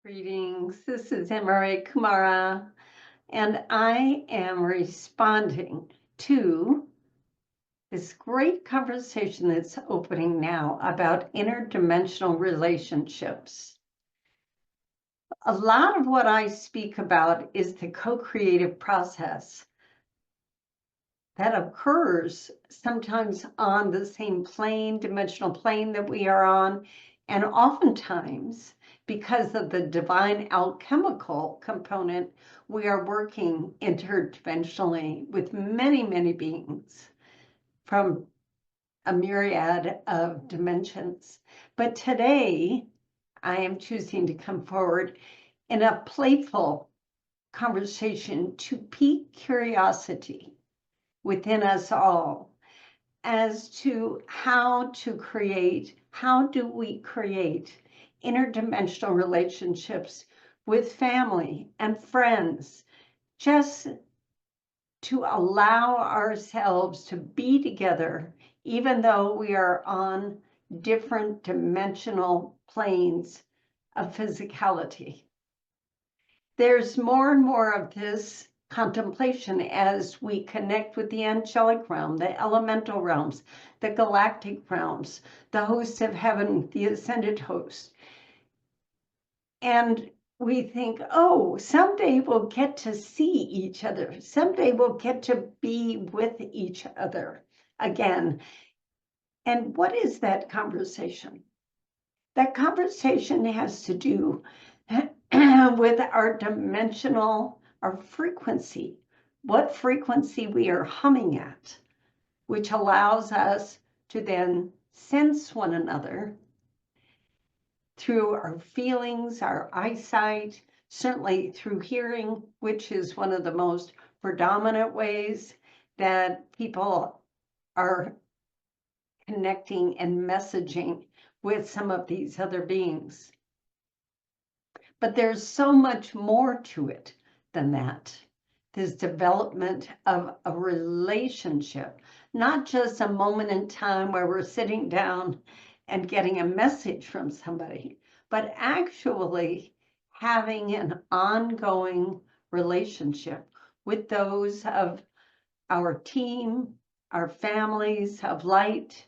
Greetings. This is Emmaray Kumara, and I am responding to this great conversation that's opening now about interdimensional relationships. A lot of what I speak about is the co-creative process that occurs sometimes on the same plane, dimensional plane that we are on, and oftentimes, because of the divine alchemical component, we are working interdimensionally with many, many beings from a myriad of dimensions. But today, I am choosing to come forward in a playful conversation to pique curiosity within us all as to how do we create interdimensional relationships with family and friends, just to allow ourselves to be together, even though we are on different dimensional planes of physicality. There's more and more of this contemplation as we connect with the angelic realm, the elemental realms, the galactic realms, the hosts of heaven, the ascended host. And we think, oh, someday we'll get to see each other. Someday we'll get to be with each other again. And what is that conversation? That conversation has to do with our dimensional, our frequency, what frequency we are humming at, which allows us to then sense one another through our feelings, our eyesight, certainly through hearing, which is one of the most predominant ways that people are connecting and messaging with some of these other beings. But there's so much more to it than that. This development of a relationship, not just a moment in time where we're sitting down and getting a message from somebody, but actually having an ongoing relationship with those of our team, our families of light,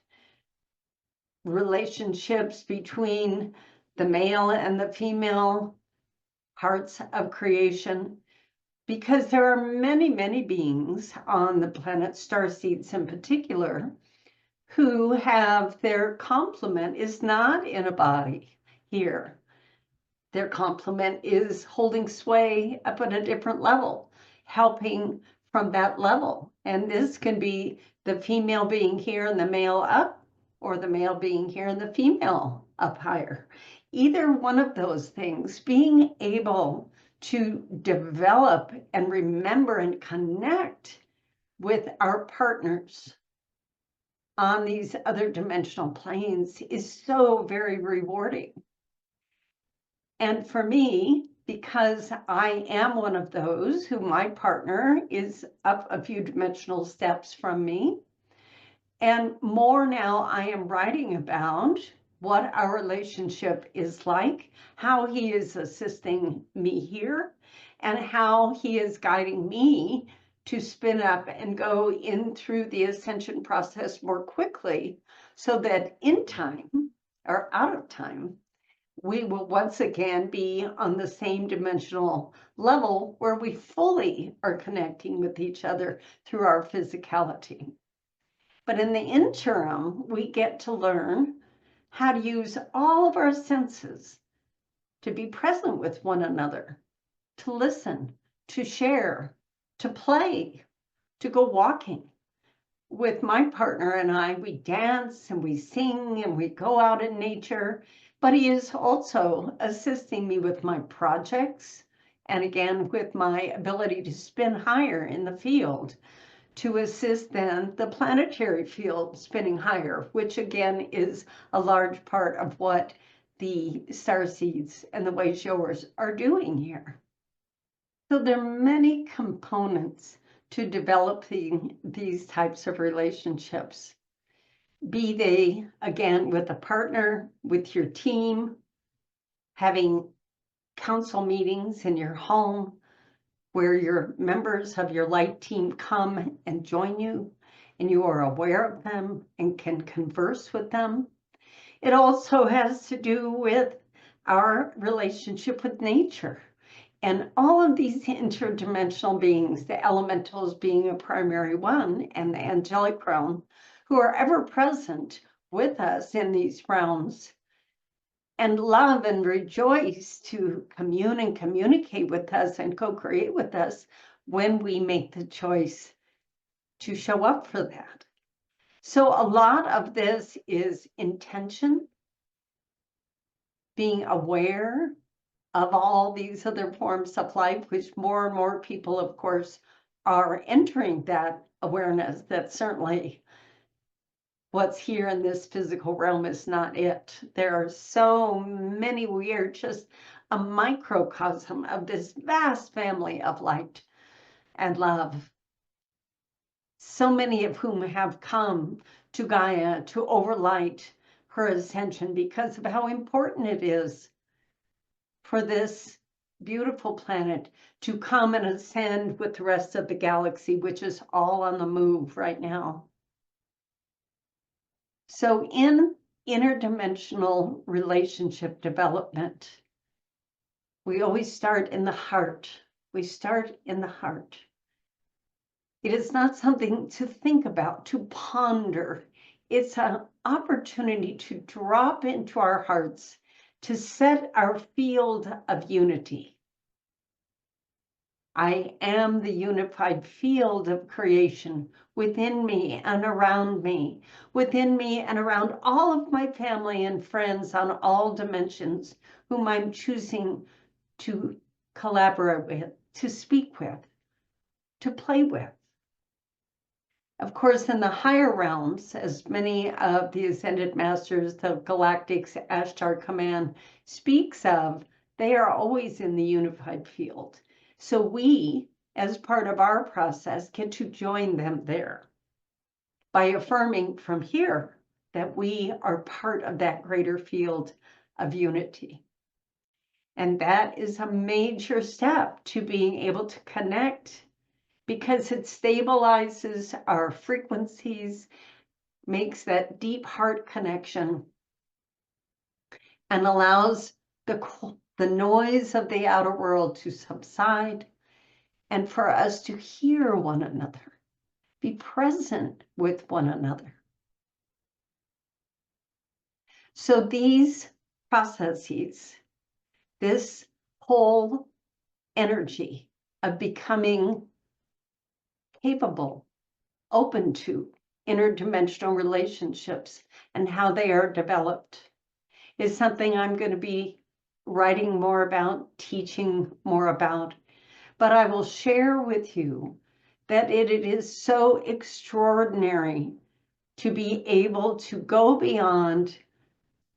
relationships between the male and the female parts of creation, because there are many, many beings on the planet, starseeds in particular, who have their complement is not in a body here. Their complement is holding sway up at a different level, helping from that level. And this can be the female being here and the male up, or the male being here and the female up higher. Either one of those things, being able to develop and remember and connect with our partners on these other dimensional planes is so very rewarding. And for me, because I am one of those who my partner is up a few dimensional steps from me, and more now I am writing about what our relationship is like, how he is assisting me here, and how he is guiding me to spin up and go in through the ascension process more quickly, so that in time or out of time, we will once again be on the same dimensional level where we fully are connecting with each other through our physicality. But in the interim, we get to learn how to use all of our senses to be present with one another, to listen, to share, to play, to go walking. With my partner and I, we dance and we sing and we go out in nature, but he is also assisting me with my projects, and again, with my ability to spin higher in the field, to assist then the planetary field spinning higher, which again is a large part of what the starseeds and the Wayshoers are doing here. So there are many components to developing these types of relationships, be they, again, with a partner, with your team, having council meetings in your home where your members of your light team come and join you, and you are aware of them and can converse with them. It also has to do with our relationship with nature. And all of these interdimensional beings, the elementals being a primary one, and the angelic realm, who are ever present with us in these realms, and love and rejoice to commune and communicate with us and co-create with us when we make the choice to show up for that. So a lot of this is intention, being aware of all these other forms of life, which more and more people, of course, are entering that awareness that certainly what's here in this physical realm is not it. There are so many, we are just a microcosm of this vast family of light and love. So many of whom have come to Gaia to overlight her ascension because of how important it is for this beautiful planet to come and ascend with the rest of the galaxy, which is all on the move right now. So in interdimensional relationship development, we always start in the heart. We start in the heart. It is not something to think about, to ponder. It's an opportunity to drop into our hearts, to set our field of unity. I am the unified field of creation within me and around me, within me and around all of my family and friends on all dimensions, whom I'm choosing to collaborate with, to speak with, to play with. Of course, in the higher realms, as many of the Ascended Masters, the Galactic's Ashtar Command speaks of, they are always in the unified field. So we, as part of our process, get to join them there by affirming from here that we are part of that greater field of unity. And that is a major step to being able to connect, because it stabilizes our frequencies, makes that deep heart connection, and allows the noise of the outer world to subside and for us to hear one another, be present with one another. So these processes, this whole energy of becoming capable, open to interdimensional relationships and how they are developed, is something I'm going to be writing more about, teaching more about. But I will share with you that it is so extraordinary to be able to go beyond,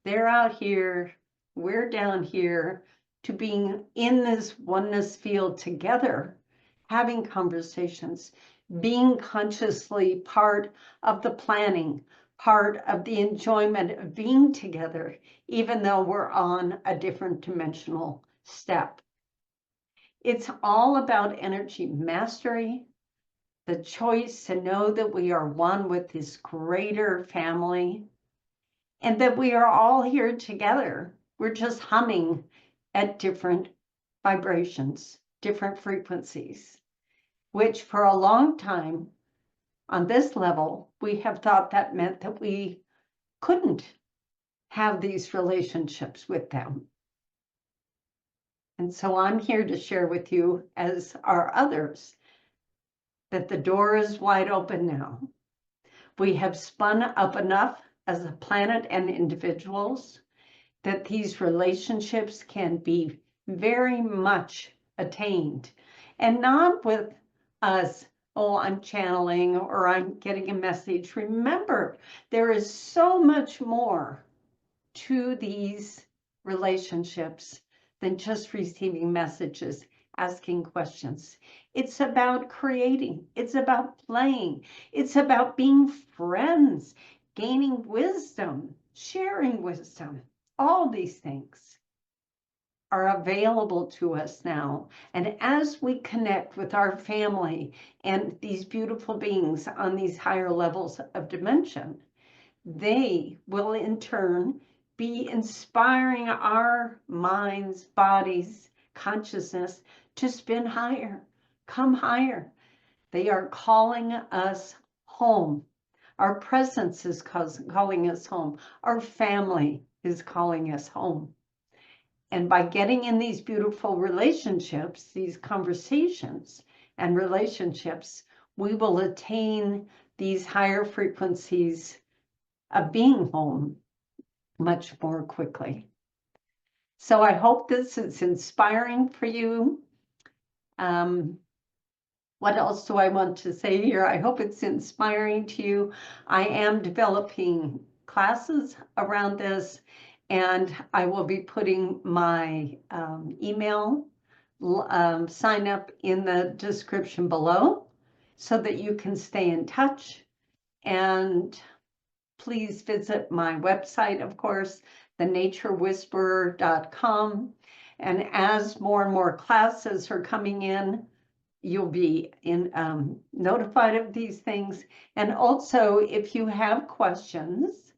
they're out here, we're down here, to being in this oneness field together, having conversations, being consciously part of the planning, part of the enjoyment of being together, even though we're on a different dimensional step. It's all about energy mastery, the choice to know that we are one with this greater family, and that we are all here together. We're just humming at different vibrations, different frequencies, which for a long time on this level, we have thought that meant that we couldn't have these relationships with them. And so I'm here to share with you, as are others, that the door is wide open now. We have spun up enough as a planet and individuals that these relationships can be very much attained, and not with us, oh, I'm channeling or I'm getting a message. Remember, there is so much more to these relationships than just receiving messages, asking questions. It's about creating. It's about playing. It's about being friends, gaining wisdom, sharing wisdom, all these things. are available to us now. And as we connect with our family and these beautiful beings on these higher levels of dimension, they will in turn be inspiring our minds, bodies, consciousness to spin higher, come higher. They are calling us home. Our presence is calling us home. Our family is calling us home. And by getting in these beautiful relationships, these conversations and relationships, we will attain these higher frequencies of being home much more quickly. So I hope this is inspiring for you. What else do I want to say here? I hope it's inspiring to you. I am developing classes around this, and I will be putting my email sign up in the description below so that you can stay in touch. And please visit my website, of course, thenaturewhisperer.com. And as more and more classes are coming in, you'll be notified of these things. And also, if you have questions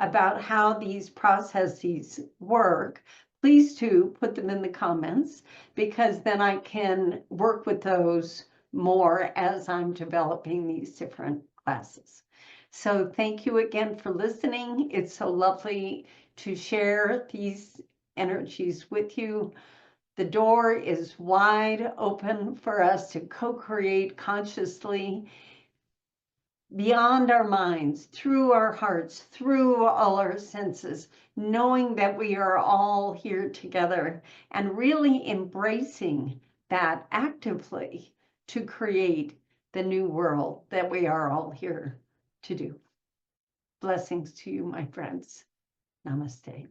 about how these processes work, please do put them in the comments, because then I can work with those more as I'm developing these different classes. So thank you again for listening. It's so lovely to share these energies with you. The door is wide open for us to co-create consciously beyond our minds, through our hearts, through all our senses, knowing that we are all here together and really embracing that actively to create the new world that we are all here to do. Blessings to you, my friends. Namaste.